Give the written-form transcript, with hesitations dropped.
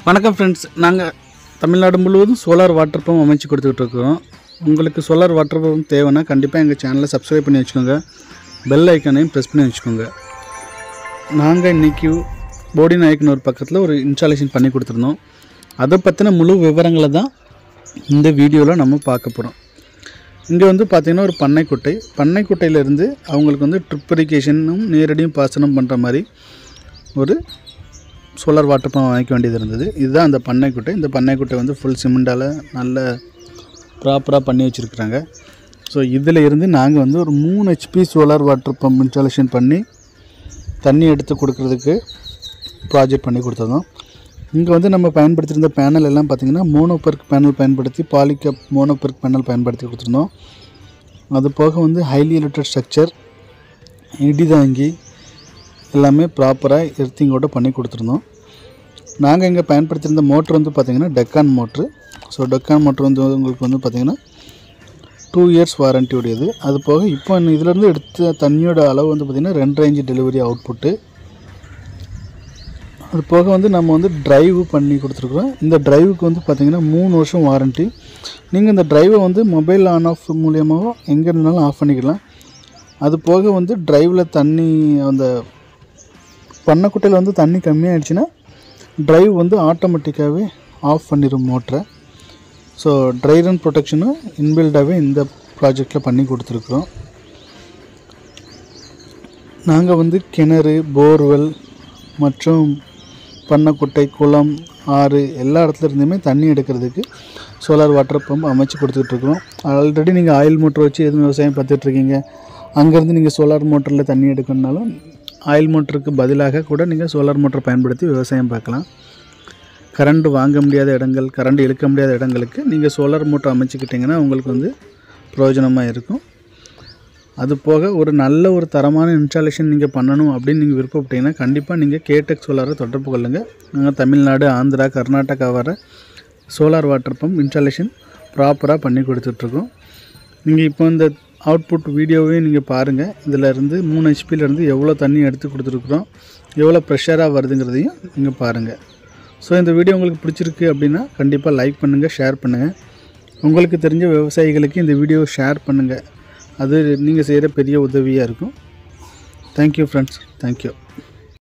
வணக்கம் ஃப்ரெண்ட்ஸ், நாங்கள் தமிழ்நாடு முழுவதும் சோலார் வாட்டர் பம்ப் அமைச்சு கொடுத்துட்ருக்கோம். உங்களுக்கு சோலார் வாட்டர் பம்ப் தேவைன்னா கண்டிப்பாக எங்கள் சேனலை சப்ஸ்கிரைப் பண்ணி வச்சுக்கோங்க, பெல் ஐக்கானையும் ப்ரெஸ் பண்ணி வச்சுக்கோங்க. நாங்கள் இன்றைக்கி போடி நாயக்கனூர் பக்கத்தில் ஒரு இன்ஸ்டாலேஷன் பண்ணி கொடுத்துருந்தோம். அதை பற்றின முழு விவரங்களை தான் இந்த வீடியோவில் நம்ம பார்க்க போகிறோம். இங்கே பார்த்திங்கன்னா ஒரு பண்ணைக்குட்டையிலேருந்து அவங்களுக்கு ட்ரிப் இரிகேஷனும் நேரடியும் பாசனம் பண்ணுற மாதிரி ஒரு சோலார் வாட்டர் பம்ப் வாங்கிக்க வேண்டியது இருந்தது. இதுதான் அந்த பண்ணைக்குட்டை. இந்த பண்ணைக்குட்டை ஃபுல் சிமெண்டால் நல்ல ப்ராப்பராக பண்ணி வச்சுருக்குறாங்க. ஸோ இதில் இருந்து நாங்கள் ஒரு 3 HP solar water pump installation பண்ணி தண்ணி எடுத்து கொடுக்குறதுக்கு ப்ராஜெக்ட் பண்ணி கொடுத்தோம். இங்கே நம்ம பயன்படுத்தியிருந்த பேனல் எல்லாம் பார்த்திங்கன்னா மோனோபெர்க் பேனல் பயன்படுத்தி பாலிகப் மோனோபெர்க் பேனல் பயன்படுத்தி கொடுத்துருந்தோம். அது போக ஹைலி எலக்ட்ரிக் ஸ்ட்ரக்சர் இடிதாங்கி எல்லாமே ப்ராப்பராக எர்த்திங்கோடு பண்ணி கொடுத்துருந்தோம். நாங்கள் இங்கே பயன்படுத்தியிருந்த மோட்ரு பார்த்திங்கன்னா Deccan motor. So Deccan motor உங்களுக்கு பார்த்திங்கன்னா 2 years வாரண்ட்டி உடையது. அது போக இப்போ இதிலேருந்து எடுத்த தண்ணியோட அளவு பார்த்திங்கன்னா 2.5 inch டெலிவரி அவுட்புட்டு. அது போக நம்ம ட்ரைவ் பண்ணி கொடுத்துருக்குறோம். இந்த ட்ரைவுக்கு பார்த்திங்கன்னா 3 வருஷம் வாரண்ட்டி. நீங்கள் இந்த ட்ரைவை மொபைல் ஆன் ஆஃப் மூலியமாகவும் எங்கே இருந்தாலும் ஆஃப் பண்ணிக்கலாம். அது போக ட்ரைவில் தண்ணி அந்த பண்ணைக்குட்டையில் தண்ணி கம்மியாகிடுச்சுன்னா ட்ரைவ் ஆட்டோமேட்டிக்காகவே ஆஃப் பண்ணிடும் மோட்டரை. ஸோ ட்ரை ரன் ப்ரொடெக்ஷனும் இன்பில்டாகவே இந்த ப்ராஜெக்டில் பண்ணி கொடுத்துருக்குறோம். நாங்கள் கிணறு, போர்வெல் மற்றும் பண்ணைக்குட்டை, குளம், ஆறு எல்லா இடத்துல இருந்துமே தண்ணி எடுக்கிறதுக்கு சோலார் வாட்டர் பம்ப் அமைச்சு கொடுத்துட்ருக்குறோம். ஆல்ரெடி நீங்கள் ஆயில் மோட்டர் வச்சு எதுவும் விவசாயம் பார்த்துட்ருக்கீங்க, அங்கேருந்து நீங்கள் சோலார் மோட்டரில் தண்ணி எடுக்கணுனாலும் ஆயில் மோட்டருக்கு பதிலாக கூட நீங்கள் சோலார் மோட்டர் பயன்படுத்தி விவசாயம் பார்க்கலாம். கரண்ட் வாங்க முடியாத இடங்கள், கரண்ட் இழுக்க முடியாத இடங்களுக்கு நீங்கள் சோலார் மோட்டர் அமைச்சிக்கிட்டிங்கன்னா உங்களுக்கு பிரயோஜனமாக இருக்கும். அது போக ஒரு நல்ல ஒரு தரமான இன்ஸ்டாலேஷன் நீங்கள் பண்ணணும் அப்படின்னு நீங்கள் விருப்பப்பட்டீங்கன்னா கண்டிப்பாக நீங்கள் கேடெக் சோலாரை தொடர்பு கொள்ளுங்கள். நாங்கள் தமிழ்நாடு, ஆந்திரா, கர்நாடகா வர சோலார் வாட்டர் பம்ப் இன்ஸ்டாலேஷன் ப்ராப்பராக பண்ணி கொடுத்துட்ருக்கோம். நீங்கள் இப்போ இந்த அவுட்புட் வீடியோவே நீங்கள் பாருங்கள். இதில் இருந்து 3 HPலேருந்து எவ்வளோ தண்ணி எடுத்து கொடுத்துருக்குறோம், எவ்வளோ ப்ரெஷராக வருதுங்கிறதையும் நீங்கள் பாருங்கள். ஸோ இந்த வீடியோ உங்களுக்கு பிடிச்சிருக்கு அப்படின்னா கண்டிப்பாக லைக் பண்ணுங்கள், ஷேர் பண்ணுங்கள். உங்களுக்கு தெரிஞ்ச விவசாயிகளுக்கு இந்த வீடியோவை ஷேர் பண்ணுங்கள். அது நீங்கள் செய்கிற பெரிய உதவியாக இருக்கும். Thank you friends, thank you.